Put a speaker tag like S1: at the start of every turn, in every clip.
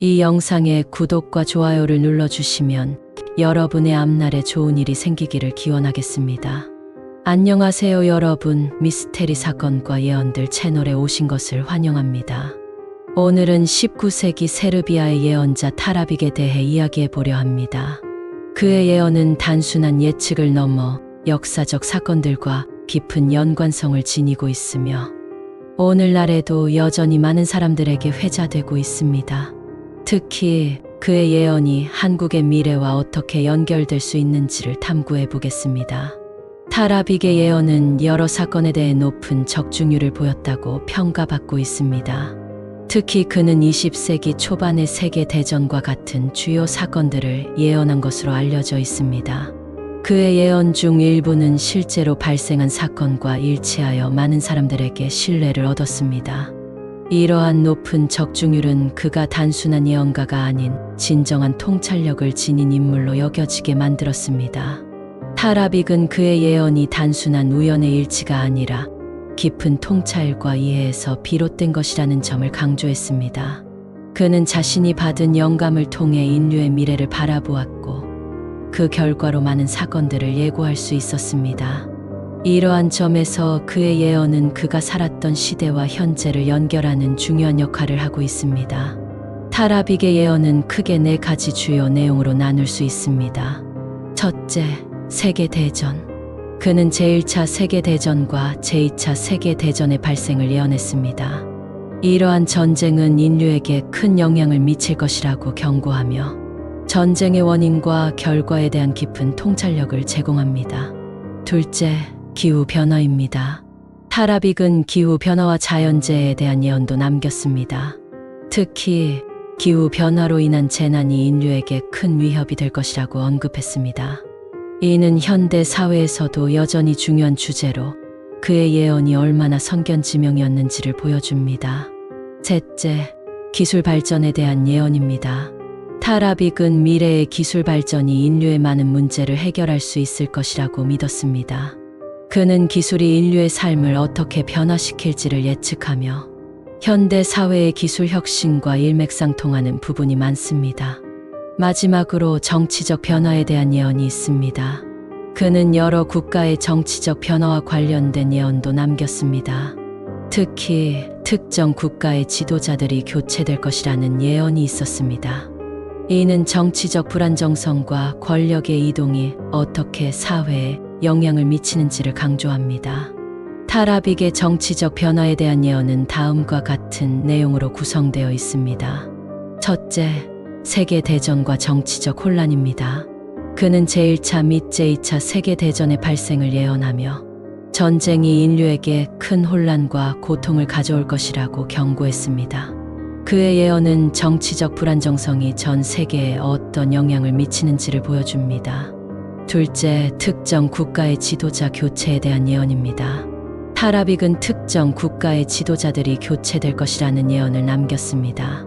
S1: 이 영상에 구독과 좋아요를 눌러주시면 여러분의 앞날에 좋은 일이 생기기를 기원하겠습니다. 안녕하세요 여러분, 미스테리 사건과 예언들 채널에 오신 것을 환영합니다. 오늘은 19세기 세르비아의 예언자 타라빅에 대해 이야기해 보려 합니다. 그의 예언은 단순한 예측을 넘어 역사적 사건들과 깊은 연관성을 지니고 있으며 오늘날에도 여전히 많은 사람들에게 회자되고 있습니다. 특히 그의 예언이 한국의 미래와 어떻게 연결될 수 있는지를 탐구해 보겠습니다. 타라빅의 예언은 여러 사건에 대해 높은 적중률을 보였다고 평가받고 있습니다. 특히 그는 20세기 초반의 세계대전과 같은 주요 사건들을 예언한 것으로 알려져 있습니다. 그의 예언 중 일부는 실제로 발생한 사건과 일치하여 많은 사람들에게 신뢰를 얻었습니다. 이러한 높은 적중률은 그가 단순한 예언가가 아닌 진정한 통찰력을 지닌 인물로 여겨지게 만들었습니다. 타라빅은 그의 예언이 단순한 우연의 일치가 아니라 깊은 통찰과 이해에서 비롯된 것이라는 점을 강조했습니다. 그는 자신이 받은 영감을 통해 인류의 미래를 바라보았고 그 결과로 많은 사건들을 예고할 수 있었습니다. 이러한 점에서 그의 예언은 그가 살았던 시대와 현재를 연결하는 중요한 역할을 하고 있습니다. 타라빅의 예언은 크게 4가지 주요 내용으로 나눌 수 있습니다. 첫째, 세계대전. 그는 제1차 세계대전과 제2차 세계대전의 발생을 예언했습니다. 이러한 전쟁은 인류에게 큰 영향을 미칠 것이라고 경고하며 전쟁의 원인과 결과에 대한 깊은 통찰력을 제공합니다. 둘째, 기후변화입니다. 타라빅은 기후변화와 자연재해에 대한 예언도 남겼습니다. 특히 기후변화로 인한 재난이 인류에게 큰 위협이 될 것이라고 언급했습니다. 이는 현대 사회에서도 여전히 중요한 주제로 그의 예언이 얼마나 선견지명이었는지를 보여줍니다. 셋째, 기술 발전에 대한 예언입니다. 타라빅은 미래의 기술 발전이 인류의 많은 문제를 해결할 수 있을 것이라고 믿었습니다. 그는 기술이 인류의 삶을 어떻게 변화시킬지를 예측하며 현대 사회의 기술 혁신과 일맥상통하는 부분이 많습니다. 마지막으로 정치적 변화에 대한 예언이 있습니다. 그는 여러 국가의 정치적 변화와 관련된 예언도 남겼습니다. 특히 특정 국가의 지도자들이 교체될 것이라는 예언이 있었습니다. 이는 정치적 불안정성과 권력의 이동이 어떻게 사회에 영향을 미치는지를 강조합니다. 타라빅의 정치적 변화에 대한 예언은 다음과 같은 내용으로 구성되어 있습니다. 첫째, 세계대전과 정치적 혼란입니다. 그는 제1차 및 제2차 세계대전의 발생을 예언하며 전쟁이 인류에게 큰 혼란과 고통을 가져올 것이라고 경고했습니다. 그의 예언은 정치적 불안정성이 전 세계에 어떤 영향을 미치는지를 보여줍니다. 둘째, 특정 국가의 지도자 교체에 대한 예언입니다. 타라빅은 특정 국가의 지도자들이 교체될 것이라는 예언을 남겼습니다.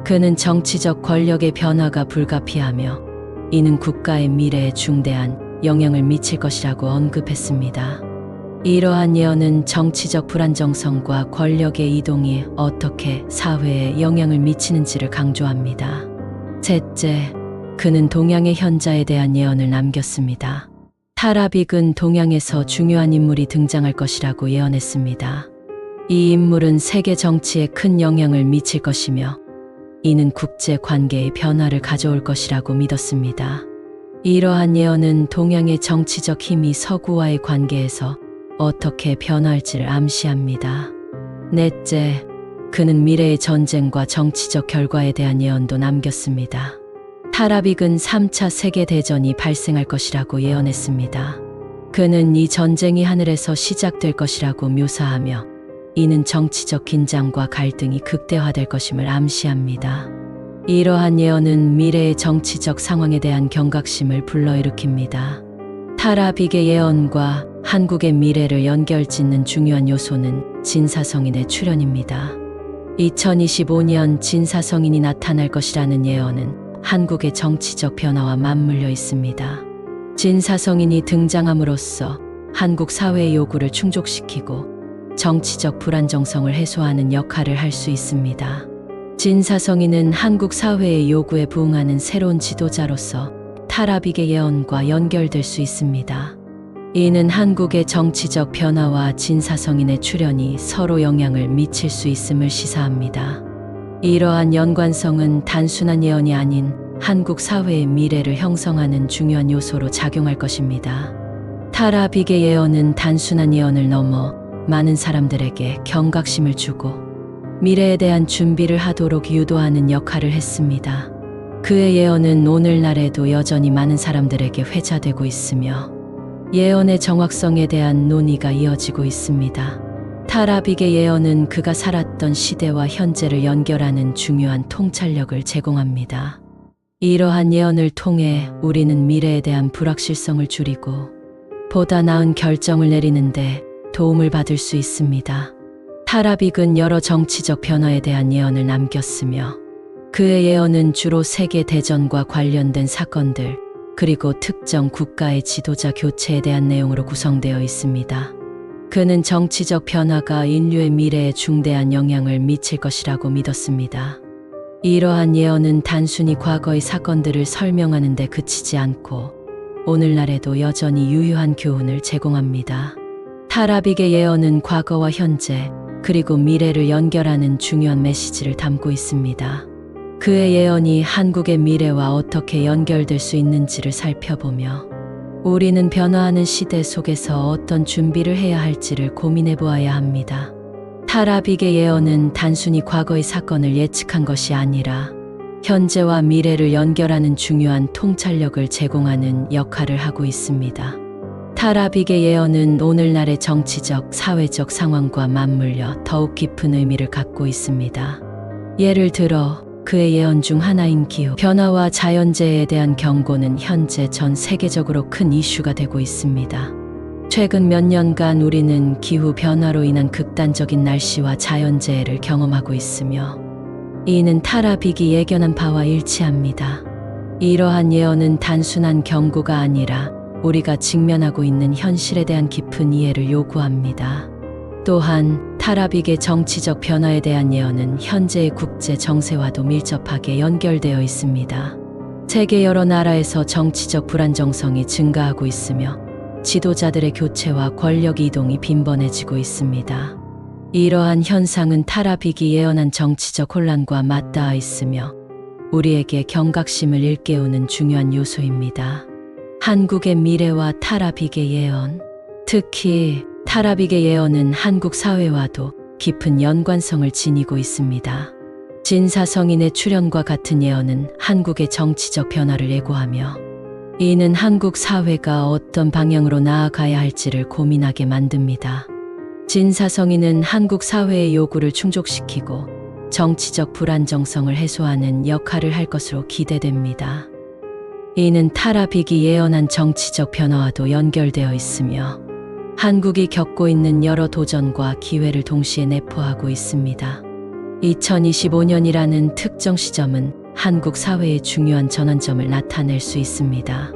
S1: 그는 정치적 권력의 변화가 불가피하며 이는 국가의 미래에 중대한 영향을 미칠 것이라고 언급했습니다. 이러한 예언은 정치적 불안정성과 권력의 이동이 어떻게 사회에 영향을 미치는지를 강조합니다. 셋째, 그는 동양의 현자에 대한 예언을 남겼습니다. 타라빅은 동양에서 중요한 인물이 등장할 것이라고 예언했습니다. 이 인물은 세계 정치에 큰 영향을 미칠 것이며 이는 국제 관계의 변화를 가져올 것이라고 믿었습니다. 이러한 예언은 동양의 정치적 힘이 서구와의 관계에서 어떻게 변화할지를 암시합니다. 넷째, 그는 미래의 전쟁과 정치적 결과에 대한 예언도 남겼습니다. 타라빅은 3차 세계대전이 발생할 것이라고 예언했습니다. 그는 이 전쟁이 하늘에서 시작될 것이라고 묘사하며 이는 정치적 긴장과 갈등이 극대화될 것임을 암시합니다. 이러한 예언은 미래의 정치적 상황에 대한 경각심을 불러일으킵니다. 타라빅의 예언과 한국의 미래를 연결짓는 중요한 요소는 진사성인의 출현입니다. 2025년 진사성인이 나타날 것이라는 예언은 한국의 정치적 변화와 맞물려 있습니다. 진사성인이 등장함으로써 한국 사회의 요구를 충족시키고 정치적 불안정성을 해소하는 역할을 할 수 있습니다. 진사성이는 한국 사회의 요구에 부응하는 새로운 지도자로서 타라빅의 예언과 연결될 수 있습니다. 이는 한국의 정치적 변화와 진사성인의 출현이 서로 영향을 미칠 수 있음을 시사합니다. 이러한 연관성은 단순한 예언이 아닌 한국 사회의 미래를 형성하는 중요한 요소로 작용할 것입니다. 타라빅의 예언은 단순한 예언을 넘어 많은 사람들에게 경각심을 주고 미래에 대한 준비를 하도록 유도하는 역할을 했습니다. 그의 예언은 오늘날에도 여전히 많은 사람들에게 회자되고 있으며 예언의 정확성에 대한 논의가 이어지고 있습니다. 타라빅의 예언은 그가 살았던 시대와 현재를 연결하는 중요한 통찰력을 제공합니다. 이러한 예언을 통해 우리는 미래에 대한 불확실성을 줄이고 보다 나은 결정을 내리는데 도움을 받을 수 있습니다. 타라빅은 여러 정치적 변화에 대한 예언을 남겼으며 그의 예언은 주로 세계 대전과 관련된 사건들 그리고 특정 국가의 지도자 교체에 대한 내용으로 구성되어 있습니다. 그는 정치적 변화가 인류의 미래에 중대한 영향을 미칠 것이라고 믿었습니다. 이러한 예언은 단순히 과거의 사건들을 설명하는 데 그치지 않고 오늘날에도 여전히 유효한 교훈을 제공합니다. 타라빅의 예언은 과거와 현재 그리고 미래를 연결하는 중요한 메시지를 담고 있습니다. 그의 예언이 한국의 미래와 어떻게 연결될 수 있는지를 살펴보며 우리는 변화하는 시대 속에서 어떤 준비를 해야 할지를 고민해 보아야 합니다. 타라빅의 예언은 단순히 과거의 사건을 예측한 것이 아니라 현재와 미래를 연결하는 중요한 통찰력을 제공하는 역할을 하고 있습니다. 타라빅의 예언은 오늘날의 정치적, 사회적 상황과 맞물려 더욱 깊은 의미를 갖고 있습니다. 예를 들어 그의 예언 중 하나인 기후 변화와 자연재해에 대한 경고는 현재 전 세계적으로 큰 이슈가 되고 있습니다. 최근 몇 년간 우리는 기후 변화로 인한 극단적인 날씨와 자연재해를 경험하고 있으며 이는 타라빅이 예견한 바와 일치합니다. 이러한 예언은 단순한 경고가 아니라 우리가 직면하고 있는 현실에 대한 깊은 이해를 요구합니다. 또한 타라빅의 정치적 변화에 대한 예언은 현재의 국제 정세와도 밀접하게 연결되어 있습니다. 세계 여러 나라에서 정치적 불안정성이 증가하고 있으며 지도자들의 교체와 권력 이동이 빈번해지고 있습니다. 이러한 현상은 타라빅이 예언한 정치적 혼란과 맞닿아 있으며 우리에게 경각심을 일깨우는 중요한 요소입니다. 한국의 미래와 타라빅의 예언, 특히 타라빅의 예언은 한국 사회와도 깊은 연관성을 지니고 있습니다. 진사성인의 출현과 같은 예언은 한국의 정치적 변화를 예고하며 이는 한국 사회가 어떤 방향으로 나아가야 할지를 고민하게 만듭니다. 진사성인은 한국 사회의 요구를 충족시키고 정치적 불안정성을 해소하는 역할을 할 것으로 기대됩니다. 이는 타라빅이 예언한 정치적 변화와도 연결되어 있으며 한국이 겪고 있는 여러 도전과 기회를 동시에 내포하고 있습니다. 2025년이라는 특정 시점은 한국 사회의 중요한 전환점을 나타낼 수 있습니다.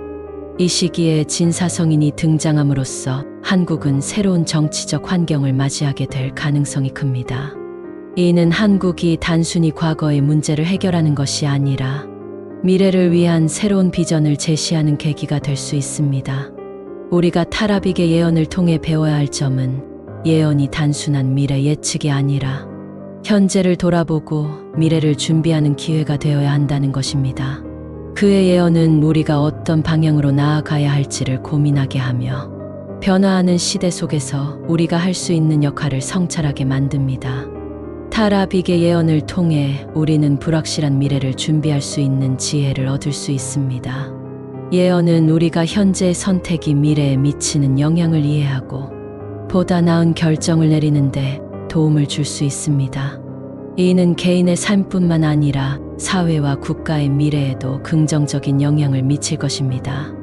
S1: 이 시기에 진사성인이 등장함으로써 한국은 새로운 정치적 환경을 맞이하게 될 가능성이 큽니다. 이는 한국이 단순히 과거의 문제를 해결하는 것이 아니라 미래를 위한 새로운 비전을 제시하는 계기가 될 수 있습니다. 우리가 타라빅의 예언을 통해 배워야 할 점은 예언이 단순한 미래 예측이 아니라 현재를 돌아보고 미래를 준비하는 기회가 되어야 한다는 것입니다. 그의 예언은 우리가 어떤 방향으로 나아가야 할지를 고민하게 하며 변화하는 시대 속에서 우리가 할 수 있는 역할을 성찰하게 만듭니다. 타라빅의 예언을 통해 우리는 불확실한 미래를 준비할 수 있는 지혜를 얻을 수 있습니다. 예언은 우리가 현재의 선택이 미래에 미치는 영향을 이해하고 보다 나은 결정을 내리는데 도움을 줄 수 있습니다. 이는 개인의 삶뿐만 아니라 사회와 국가의 미래에도 긍정적인 영향을 미칠 것입니다.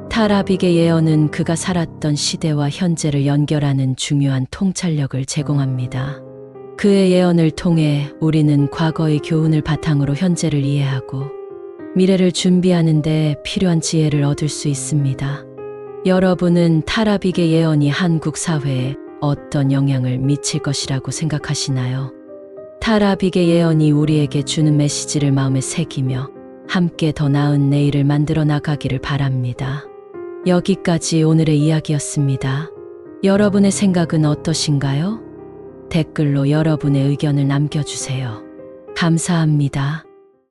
S1: 타라빅의 예언은 그가 살았던 시대와 현재를 연결하는 중요한 통찰력을 제공합니다. 그의 예언을 통해 우리는 과거의 교훈을 바탕으로 현재를 이해하고 미래를 준비하는 데 필요한 지혜를 얻을 수 있습니다. 여러분은 타라빅의 예언이 한국 사회에 어떤 영향을 미칠 것이라고 생각하시나요? 타라빅의 예언이 우리에게 주는 메시지를 마음에 새기며 함께 더 나은 내일을 만들어 나가기를 바랍니다. 여기까지 오늘의 이야기였습니다. 여러분의 생각은 어떠신가요? 댓글로 여러분의 의견을 남겨주세요. 감사합니다.